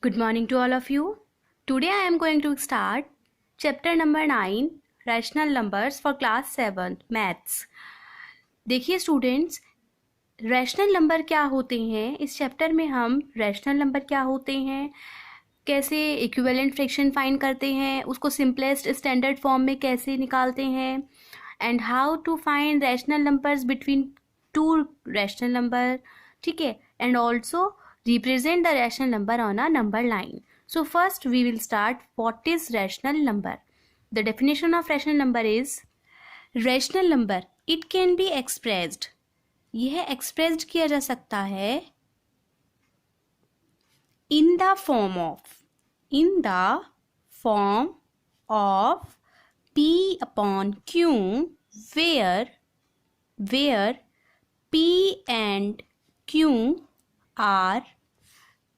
Good morning to all of you. Today I am going to start chapter number 9 rational numbers for class 7 maths. देखिए students, rational number क्या होते हैं, इस chapter में हम rational number क्या होते हैं, कैसे इक्विवेलेंट फ्रैक्शन फाइंड करते हैं, उसको सिंपलेस्ट स्टैंडर्ड फॉर्म में कैसे निकालते हैं, and how to find rational numbers between two rational number, ठीक है, and also represent the rational number on a number line. So first we will start what is rational number. The definition of rational number is rational number, it can be expressed, यह expressed किया जा सकता है in the form of P upon Q where P and Q are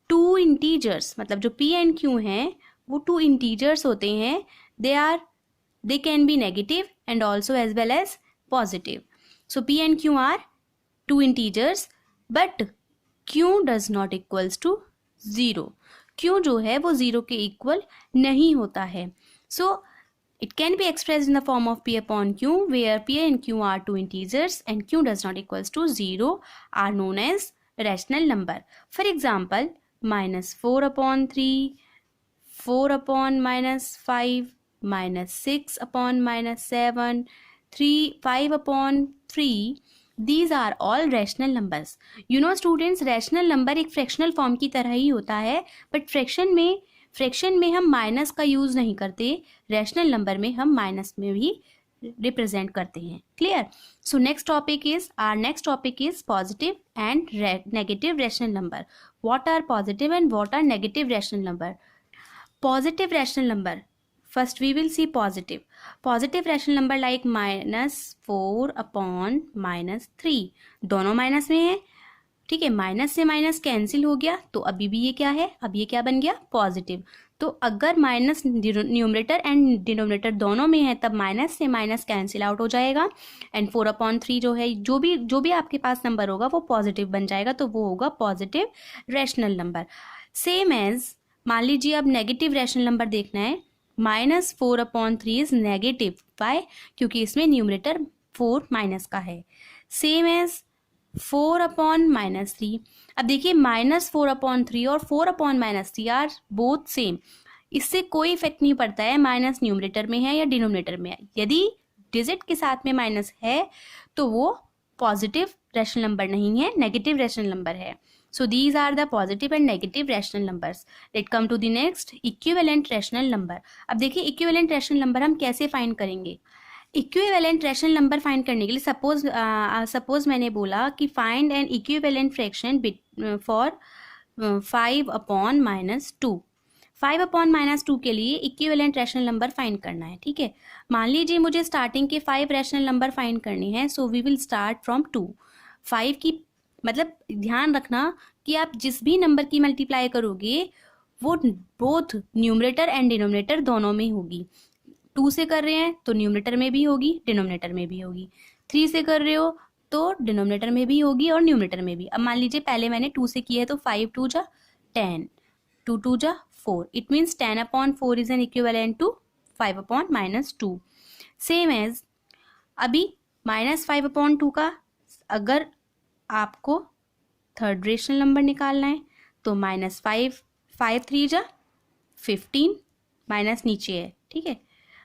two integers, मतलब जो P and Q हैं वो to integers होते हैं. They can be negative and also as well as positive. So P and Q are two integers but Q does not equals to zero. Q जो है वो zero के equal नहीं होता है. सो it can be expressed in the form of P upon Q where P and Q are two integers and Q does not equals to 0 are known as rational number. For example, -4 upon 3, 4 upon -5, -6 upon -7, 5 upon 3. These are all rational numbers. You know students, rational number एक fractional form की तरह ही होता है, but fraction में हम minus का use नहीं करते. रैशनल नंबर में हम माइनस में भी रिप्रेजेंट करते हैं. Clear? So next topic is positive and negative rational number. What are positive and what are negative rational number? Positive rational number, first we will see positive rational number like -4 upon -3. दोनों minus में है, ठीक है. Minus से minus cancel हो गया तो अभी भी ये क्या है, अब ये क्या बन गया, पॉजिटिव. तो अगर माइनस न्यूमरेटर एंड डिनोमिनेटर दोनों में है तब माइनस से माइनस कैंसिल आउट हो जाएगा एंड 4/3 जो है, जो भी आपके पास नंबर होगा वो पॉजिटिव बन जाएगा, तो वो होगा positive rational number. Same as मान लीजिए अब नेगेटिव रैशनल नंबर देखना है. -4/3 इज नेगेटिव. वाई? क्योंकि इसमें न्यूमरेटर 4 माइनस का है. Same as 4/-3. अब देखिए -4/3 और 4/-3 आर बोथ सेम. इससे कोई इफेक्ट नहीं पड़ता है माइनस न्यूमरेटर में है या डिनोमिनेटर में है. यदि डिजिट के साथ में माइनस है तो वो पॉजिटिव रैशनल नंबर नहीं है, नेगेटिव रैशनल नंबर है. So these are the positive and negative rational numbers. Let come to the next, equivalent rational number. अब देखिए इक्विवेलेंट रैशनल नंबर हम कैसे फाइंड करेंगे. इक्विवेलेंट रैशनल नंबर फाइंड करने के लिए सपोज मैंने बोला कि find N equivalent fraction for 5/-2. 5/-2 के लिए इक्विवेलेंट रैशनल नंबर फाइंड करना है, ठीक है. मान लीजिए मुझे स्टार्टिंग के 5 रैशनल नंबर फाइंड करने हैं. So we will start from 2. 5 की मतलब ध्यान रखना कि आप जिस भी नंबर की मल्टीप्लाई करोगे वो बोथ न्यूमरेटर एंड डिनोमिनेटर दोनों में होगी. 2 से कर रहे हैं तो न्यूमरेटर में भी होगी, डिनोमिनेटर में भी होगी. 3 से कर रहे हो तो डिनोमिनेटर में भी होगी और न्यूमरेटर में भी. अब मान लीजिए पहले मैंने 2 से किया है तो 5 2 जा 10, 2 2 जा 4. It means 10/4 is an equivalent to 5/-2. Same as अभी -5/2 का अगर आपको थर्ड रेशनल नंबर निकालना है तो -5 5 3 जा 15, माइनस नीचे है, ठीक है,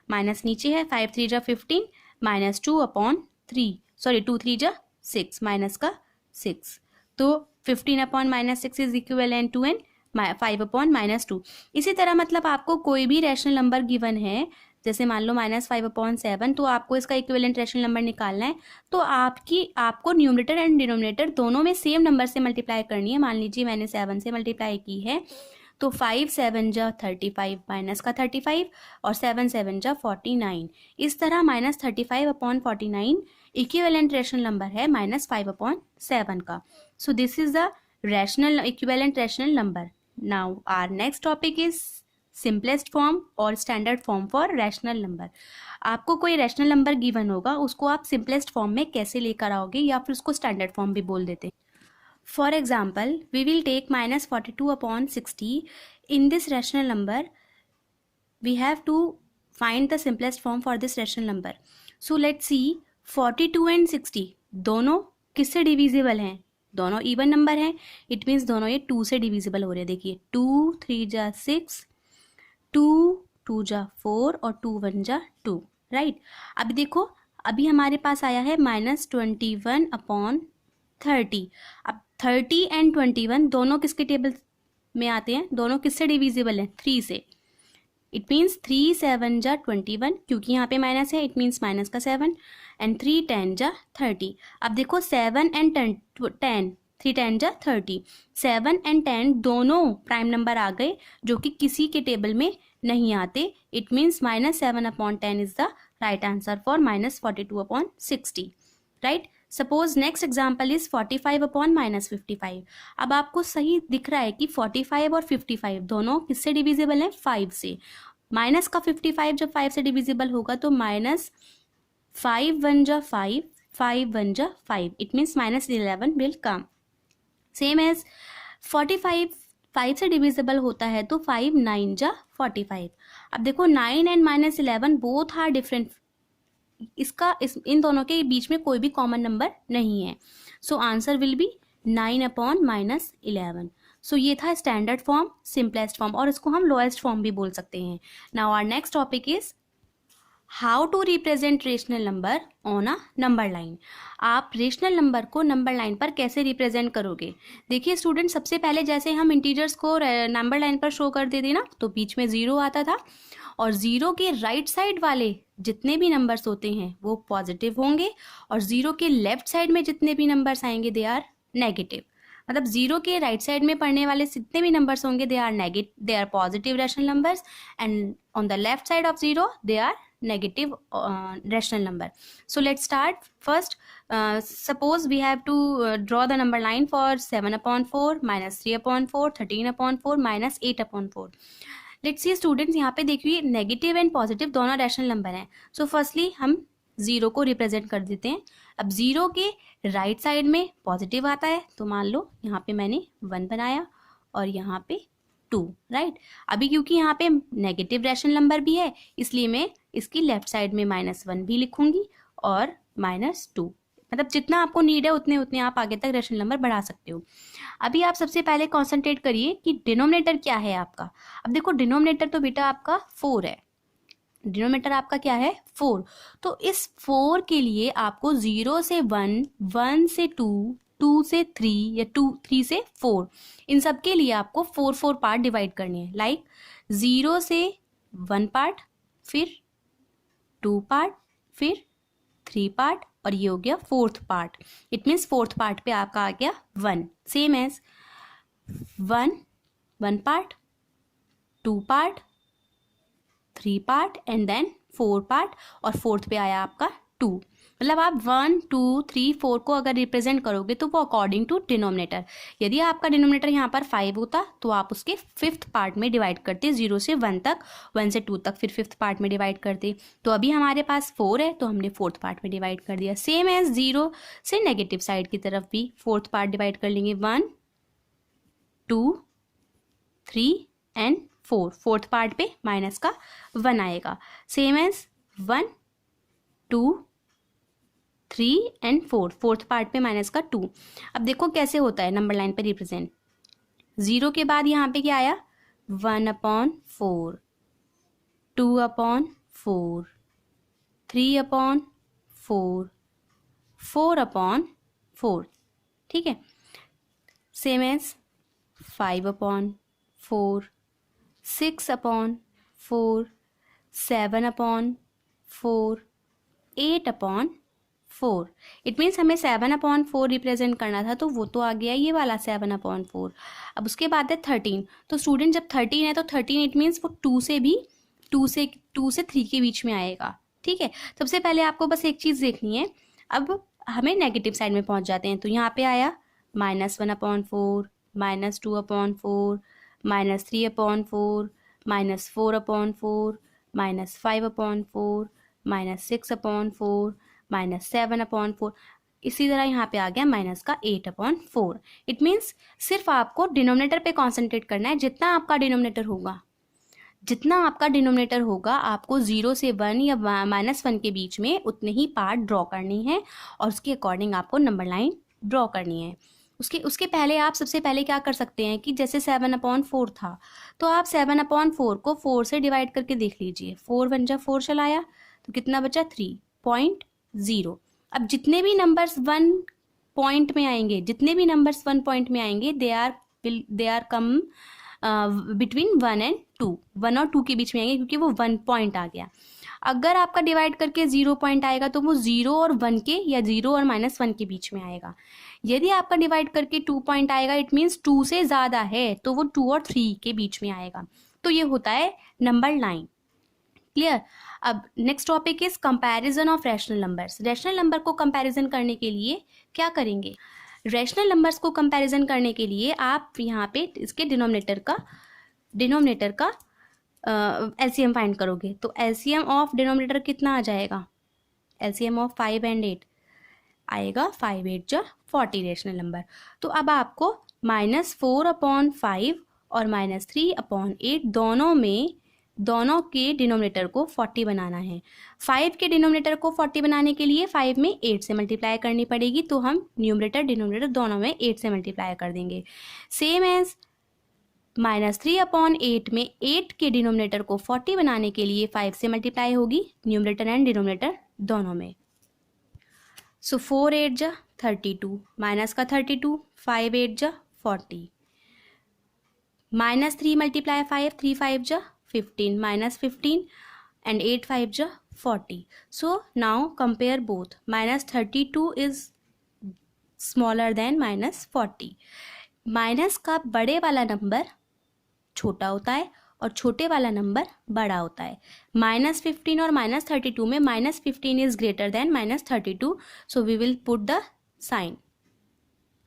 माइनस नीचे है. 5 3 जा 15 -2/3, सॉरी 2 3 जा 6, माइनस का 6. तो 15/-6 इज इक्विवेलेंट टू एन 5/-2. इसी तरह मतलब आपको कोई भी रैशनल नंबर गिवन है, जैसे मान लो -5/7, तो आपको इसका इक्विवेलेंट रैशनल नंबर निकालना है. तो आपको न्यूमरेटर एंड डिनोमिनेटर दोनों में सेम नंबर से मल्टीप्लाई करनी है. मान लीजिए मैंने 7 से मल्टीप्लाई की है तो 5 7 जा 35, माइनस का 35 और 7 7 जा 49. इस तरह -35/49 इक्विवेलेंट रैशनल नंबर है -5/7 का. So this is the rational equivalent rational number. Now our next topic is simplest form और standard form for rational number. आपको कोई रैशनल नंबर गिवन होगा, उसको आप सिंपलेस्ट फॉर्म में कैसे लेकर आओगे या फिर उसको स्टैंडर्ड फॉर्म भी बोल देते हैं. For example, we will take minus 42 upon 60. In this rational number, we have to find the simplest form for this rational number. So let's see, 42 and 60 दोनों किससे डिविजिबल हैं? दोनों इवन नंबर हैं. It means दोनों ये 2 से divisible हो रहे हैं. देखिए 2 3 जा 6, 2 2 जा 4 और 2 1 जा 2. राइट. अब देखो, अभी हमारे पास आया है माइनस 21 अपॉन 30. अब 30 एंड 21 दोनों किसके टेबल में आते हैं? दोनों किससे डिविजिबल हैं? 3 से. इट मीन्स 3 7 जा 21, क्योंकि यहाँ पे माइनस है, इट मीन्स माइनस का 7, एंड 3 10 जा 30. अब देखो 7 एंड 10, 3 10 जा 30. 7 एंड 10 दोनों प्राइम नंबर आ गए जो कि किसी के टेबल में नहीं आते. It means minus 7 upon 10 is the right answer for minus 42 upon 60. Right. Suppose next example is 45 upon minus 55. अब आपको सही दिख रहा है कि 45 और 55 दोनों किससे डिविजिबल हैं? 5 से. माइनस का 55 जब 5 से डिविजिबल होगा तो माइनस 5 1 जा 5, 5 1 जा 5. It means minus 11 will come. Same as 45 5 से डिविजिबल होता है तो 5 9 जा 45. अब देखो 9 and minus 11 both are different. इन दोनों के बीच में कोई भी कॉमन नंबर नहीं है. So answer will be 9 upon minus 11. सो ये था स्टैंडर्ड फॉर्म, सिंपलेस्ट फॉर्म, और इसको हम लोएस्ट फॉर्म भी बोल सकते हैं. Now our next topic is how to represent rational number on a number line. आप रेशनल नंबर को नंबर लाइन पर कैसे रिप्रेजेंट करोगे? देखिए स्टूडेंट, सबसे पहले जैसे हम इंटीजर्स को नंबर लाइन पर शो करते थे ना, तो बीच में 0 आता था, और 0 के राइट साइड वाले जितने भी नंबर्स होते हैं वो पॉजिटिव होंगे, और 0 के लेफ्ट साइड में जितने भी नंबर्स आएंगे दे आर नेगेटिव. मतलब 0 के राइट साइड में पढ़ने वाले जितने भी नंबर्स होंगे they are positive rational numbers, and on the left side of 0 they are negative rational number. So let's start. First, suppose we have to draw the number line for 7 upon 4, minus 3 upon 4, 13 upon 4, minus 8 upon 4. Let's see students, यहाँ पे देखिए negative and positive दोनों rational number हैं. So firstly हम 0 को represent कर देते हैं. अब 0 के राइट साइड में पॉजिटिव आता है, तो मान लो यहाँ पे मैंने 1 बनाया और यहाँ पे 2. राइट. अभी क्योंकि यहाँ पे नेगेटिव रैशनल नंबर भी है, इसलिए मैं इसकी लेफ्ट साइड में -1 भी लिखूंगी और -2. मतलब जितना आपको नीड है उतने उतने आप आगे तक रैशनल नंबर बढ़ा सकते हो. अभी आप सबसे पहले कॉन्सेंट्रेट करिए कि डिनोमिनेटर क्या है आपका. अब देखो डिनोमिनेटर तो बेटा आपका 4 है. डिनोमिनेटर आपका क्या है? 4. तो इस 4 के लिए आपको 0 से 1, 1 से 2, 2 से 3 या 3 से 4, इन सब के लिए आपको 4 पार्ट डिवाइड करने हैं. लाइक 0 से 1 पार्ट, फिर 2 पार्ट, फिर 3 पार्ट, और ये हो गया 4th part. It means 4th part पे आपका आ गया 1. Same as 1 part, 2 part, 3 part, and then 4 part, और 4th पे आया आपका 2. मतलब आप 1 2 3 4 को अगर रिप्रेजेंट करोगे तो वो अकॉर्डिंग टू डिनोमिनेटर. यदि आपका डिनोमिनेटर यहाँ पर 5 होता तो आप उसके 5th पार्ट में डिवाइड करते, 0 से 1 तक, 1 से 2 तक, फिर 5th पार्ट में डिवाइड करते. तो अभी हमारे पास 4 है तो हमने 4th पार्ट में डिवाइड कर दिया. सेम एज 0 से नेगेटिव साइड की तरफ भी 4th पार्ट डिवाइड कर लेंगे. 1 2 3 एंड 4. 4th पार्ट पे माइनस का 1 आएगा. Same as 1 2 3 and 4. 4th part पे माइनस का 2. अब देखो कैसे होता है नंबर लाइन पे रिप्रेजेंट. 0 के बाद यहाँ पे क्या आया? 1 अपॉन 4, 2 अपॉन 4, 3 अपॉन 4, 4 अपॉन 4. ठीक है. Same as 5 upon 4, 6 upon 4, 7 upon 4, 8 upon 4. It means हमें 7 अपॉन 4 रिप्रेजेंट करना था, तो वो तो आ गया ये वाला 7 अपॉन 4. अब उसके बाद है 13. तो स्टूडेंट जब 13 है तो 13 इट मीन्स वो 2 से 3 के बीच में आएगा. ठीक है. सबसे पहले आपको बस एक चीज़ देखनी है. अब हमें नेगेटिव साइड में पहुंच जाते हैं. तो यहाँ पे आया -1 upon 4, -2 upon 4, -3 upon 4, -4 upon 4, -5 upon 4, -6 upon 4, -7 upon 4. इसी तरह यहाँ पे आ गया माइनस का 8/4। इट मीन्स सिर्फ आपको डिनोमिनेटर पे कॉन्सेंट्रेट करना है। जितना आपका डिनोमिनेटर होगा आपको 0 से 1 या -1 के बीच में उतने ही पार्ट ड्रॉ करनी है और उसके अकॉर्डिंग आपको नंबर लाइन ड्रॉ करनी है। उसके पहले आप सबसे पहले क्या कर सकते हैं कि जैसे 7/4 था तो आप 7/4 को 4 से डिवाइड करके देख लीजिए। 4 1 जा 4 चलाया तो कितना बचा 3.0। अब जितने भी नंबर्स 1 पॉइंट में आएंगे they are come between 1 and 2, 1 और 2 के बीच में आएंगे क्योंकि वो 1 पॉइंट आ गया। अगर आपका डिवाइड करके 0 पॉइंट आएगा तो वो 0 और 1 के या 0 और -1 के बीच में आएगा। यदि आपका डिवाइड करके 2 पॉइंट आएगा इट मीन्स 2 से ज़्यादा है तो वो 2 और 3 के बीच में आएगा। तो ये होता है नंबर लाइन। क्लियर। अब next topic is comparison of rational numbers. Rational number को कंपैरिजन करने के लिए क्या करेंगे? रैशनल नंबर्स को कंपैरिजन करने के लिए आप यहाँ पे इसके डिनोमिनेटर का एलसीएम फाइंड करोगे। तो एलसीएम ऑफ डिनोमिनेटर कितना आ जाएगा? एलसीएम ऑफ 5 and 8 आएगा 5 8 जा 40 रैशनल नंबर। तो अब आपको -4/5 और -3/8 दोनों के डिनोमिनेटर को 40 बनाना है। 5 के डिनोमिनेटर को 40 बनाने के लिए 5 में 8 से मल्टीप्लाई करनी पड़ेगी, तो हम न्यूमरेटर डिनोमिनेटर दोनों में 8 से मल्टीप्लाई कर देंगे। सेम एज -3/8 में 8 के डिनोमिनेटर को 40 बनाने के लिए 5 से मल्टीप्लाई होगी न्यूमरेटर एंड डिनोमिनेटर दोनों में। सो 4 8 जा 32 माइनस का 32 5 8 जा 40 -3 मल्टीप्लाई 5 3 5 जा 15 -15 and 8 5 ja 40. So now compare both. -32 is smaller than -40. Minus का बड़े वाला नंबर छोटा होता है और छोटे वाला नंबर बड़ा होता है। -15 और -32 में -15 is greater than -32, so we will put the sign,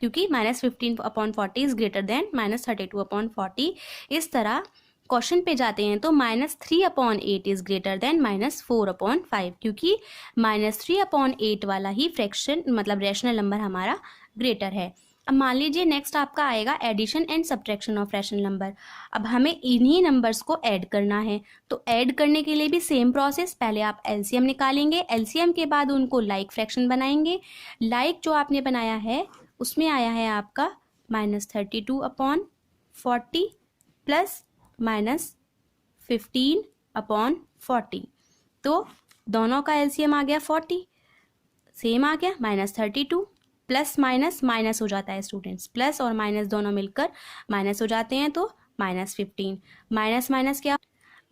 क्योंकि -15/40 इज ग्रेटर देन -32/40। इस तरह क्वेश्चन पे जाते हैं तो -3/8 इज ग्रेटर देन -4/5, क्योंकि -3/8 वाला ही फ्रैक्शन मतलब रैशनल नंबर हमारा ग्रेटर है। अब मान लीजिए नेक्स्ट आपका आएगा addition and subtraction of rational number. अब हमें इन्हीं नंबर्स को ऐड करना है, तो ऐड करने के लिए भी सेम प्रोसेस। पहले आप एलसीएम निकालेंगे, एलसीएम के बाद उनको लाइक फ्रैक्शन बनाएंगे। लाइक जो आपने बनाया है उसमें आया है आपका -32/40 प्लस -15/40, तो दोनों का एलसीएम आ गया 40, सेम आ गया। -32 प्लस माइनस हो जाता है स्टूडेंट्स, प्लस और माइनस दोनों मिलकर माइनस हो जाते हैं, तो -15 माइनस क्या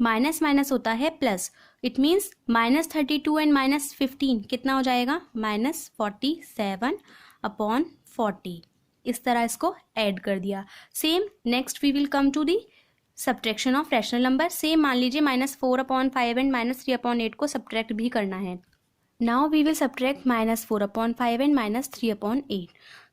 माइनस होता है प्लस। इट मीन्स -32 एंड -15 कितना हो जाएगा? -47/40। इस तरह इसको ऐड कर दिया। Same next we will come to the subtraction of rational number. Same मान लीजिए -4/5 एंड -3/8 को सब्ट्रैक्ट भी करना है। Now we will subtract -4/5 and -3/8।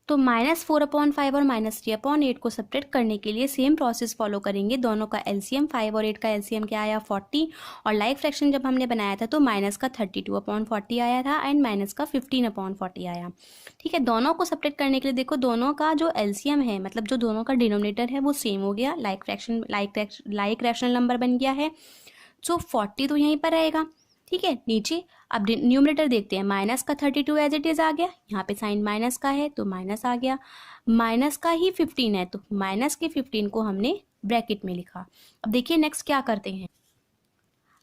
तो -4/5 और -3/8 को सब्ट्रैक्ट करने के लिए सेम प्रोसेस फॉलो करेंगे। दोनों का एलसीएम 5 और 8 का एलसीएम क्या आया 40, और लाइक फ्रैक्शन जब हमने बनाया था तो माइनस का 32/40 आया था एंड माइनस का 15/40 आया। ठीक है, दोनों को सब्ट्रैक्ट करने के लिए देखो दोनों का जो एलसीएम है मतलब जो दोनों का डिनोमिनेटर है वो सेम हो गया, लाइक रैशनल नंबर बन गया है। सो 40 तो यहीं पर रहेगा। ठीक है, नीचे अब न्यूमरेटर देखते हैं। माइनस का 32 एज इट इज आ गया, यहाँ पे साइन माइनस का है तो माइनस आ गया। माइनस का ही 15 है तो माइनस के 15 को हमने ब्रैकेट में लिखा। अब देखिए नेक्स्ट क्या करते हैं।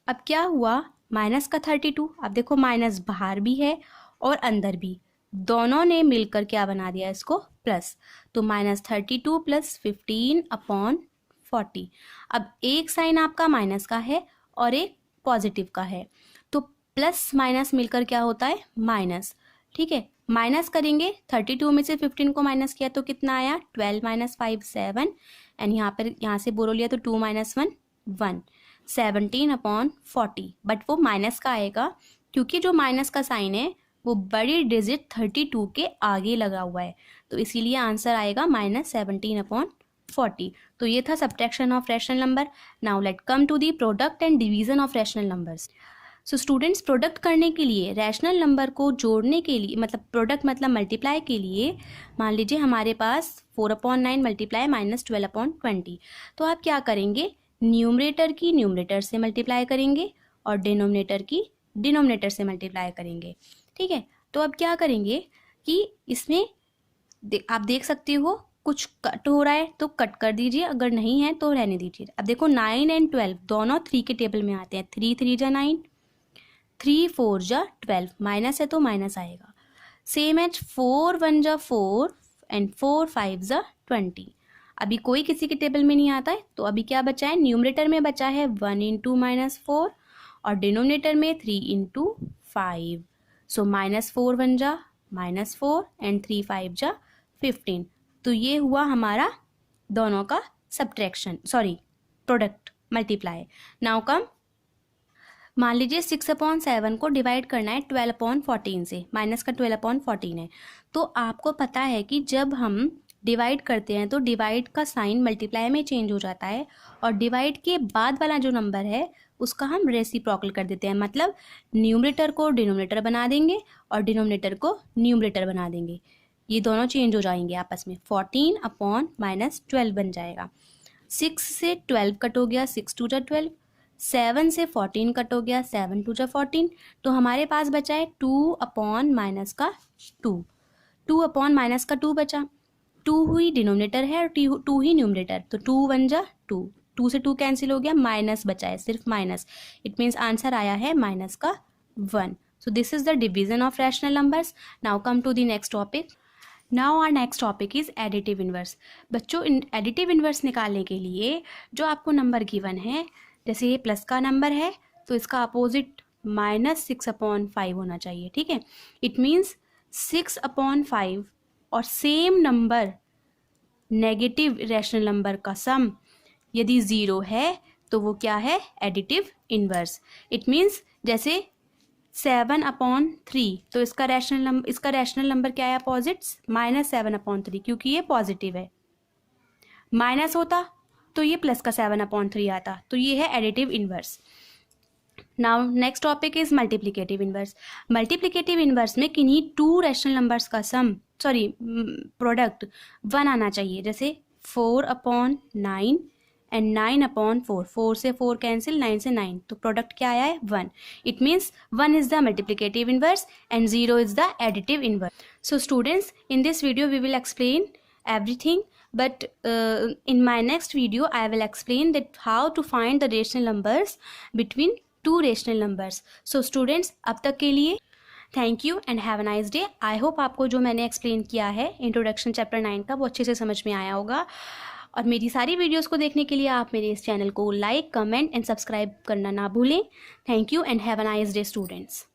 अब क्या हुआ, माइनस का 32, अब देखो माइनस बाहर भी है और अंदर भी, दोनों ने मिलकर क्या बना दिया इसको प्लस, तो -32 + 15/40। अब एक साइन आपका माइनस का है और एक पॉजिटिव का है, तो प्लस माइनस मिलकर क्या होता है माइनस। ठीक है, माइनस करेंगे 32 में से 15 को माइनस किया तो कितना आया 12 - 5 7, एंड यहाँ से बोरो लिया तो 2 - 1 1, 17/40। बट वो माइनस का आएगा क्योंकि जो माइनस का साइन है वो बड़ी डिजिट 32 के आगे लगा हुआ है, तो इसीलिए आंसर आएगा -17/40। तो ये था subtraction of rational number. Now let come to the product and division of rational numbers. So students, product करने के लिए, रैशनल नंबर को जोड़ने के लिए, मतलब प्रोडक्ट मतलब मल्टीप्लाई के लिए, मान लीजिए हमारे पास 4/9 मल्टीप्लाई -12/20, तो आप क्या करेंगे, न्यूमरेटर की न्यूमरेटर से मल्टीप्लाई करेंगे और डिनोमिनेटर की डिनोमिनेटर से मल्टीप्लाई करेंगे। ठीक है, तो अब क्या करेंगे कि इसमें आप देख सकते हो कुछ कट हो रहा है तो कट कर दीजिए, अगर नहीं है तो रहने दीजिए। अब देखो 9 और 12 दोनों 3 के टेबल में आते हैं। 3 3 जा 9, 3 4 जा 12, माइनस है तो माइनस आएगा। सेम एज 4 1 जा 4 एंड 4 5 जा 20। अभी कोई किसी के टेबल में नहीं आता है, तो अभी क्या बचा है, न्यूमरेटर में बचा है 1 × -4 और डिनोमिनेटर में 3 × 5। सो -4 1 जा -4 एंड 3 5 जा 15। तो ये हुआ हमारा दोनों का subtraction, sorry product multiply. Now come, मान लीजिए 6/7 को डिवाइड करना है 12/14 से, माइनस का 12/14 है। तो आपको पता है कि जब हम डिवाइड करते हैं तो डिवाइड का साइन मल्टीप्लाई में चेंज हो जाता है और डिवाइड के बाद वाला जो नंबर है उसका हम रेसिप्रोकल कर देते हैं, मतलब न्यूमरेटर को डिनोमिनेटर बना देंगे और डिनोमिनेटर को न्यूमरेटर बना देंगे। ये दोनों चेंज हो जाएंगे आपस में, 14/-12 बन जाएगा। 6 से 12 कट हो गया, 6 2 जा 12, 7 से 14 कट हो गया, 7 2 जा 14। तो हमारे पास बचा है 2/-2, 2/-2 बचा। 2 हुई डिनोमिनेटर है और 2 ही न्यूमरेटर, तो 2 1 जा 2, 2 से 2 कैंसिल हो गया, माइनस बचा है, सिर्फ माइनस। इट मीन्स आंसर आया है माइनस का 1। So this is the division of rational numbers. Now come to the next topic. Now our next topic is additive inverse. बच्चों, एडिटिव इनवर्स निकालने के लिए जो आपको नंबर गिवन है, जैसे ये प्लस का नंबर है तो इसका अपोजिट -6/5 होना चाहिए। ठीक है, इट मीन्स 6/5 और same number negative rational number का सम यदि 0 है तो वो क्या है, एडिटिव इनवर्स। इट मीन्स जैसे 7/3, तो इसका रैशनल नंबर क्या है अपोजिट, -7/3, क्योंकि ये पॉजिटिव है। माइनस होता तो ये प्लस का 7/3 आता, तो ये है additive inverse. Now next topic is multiplicative inverse. Multiplicative inverse में किन्हीं 2 रैशनल नंबर्स का सम, सॉरी प्रोडक्ट 1 आना चाहिए, जैसे 4/9 एंड 9/4, 4 से 4 कैंसिल, 9 से 9, तो प्रोडक्ट क्या आया है, 1। It means 1 is the multiplicative inverse and 0 is the additive inverse. So students, in this video we will explain everything, but in my next video I will explain that how to find the rational numbers between 2 rational numbers. So students, अब तक के लिए thank you and have a nice day. I hope आपको जो मैंने explain किया है introduction chapter 9 का वो अच्छे से समझ में आया होगा, और मेरी सारी वीडियोस को देखने के लिए आप मेरे इस चैनल को लाइक, कमेंट एंड सब्सक्राइब करना ना भूलें। Thank you and have a nice day students.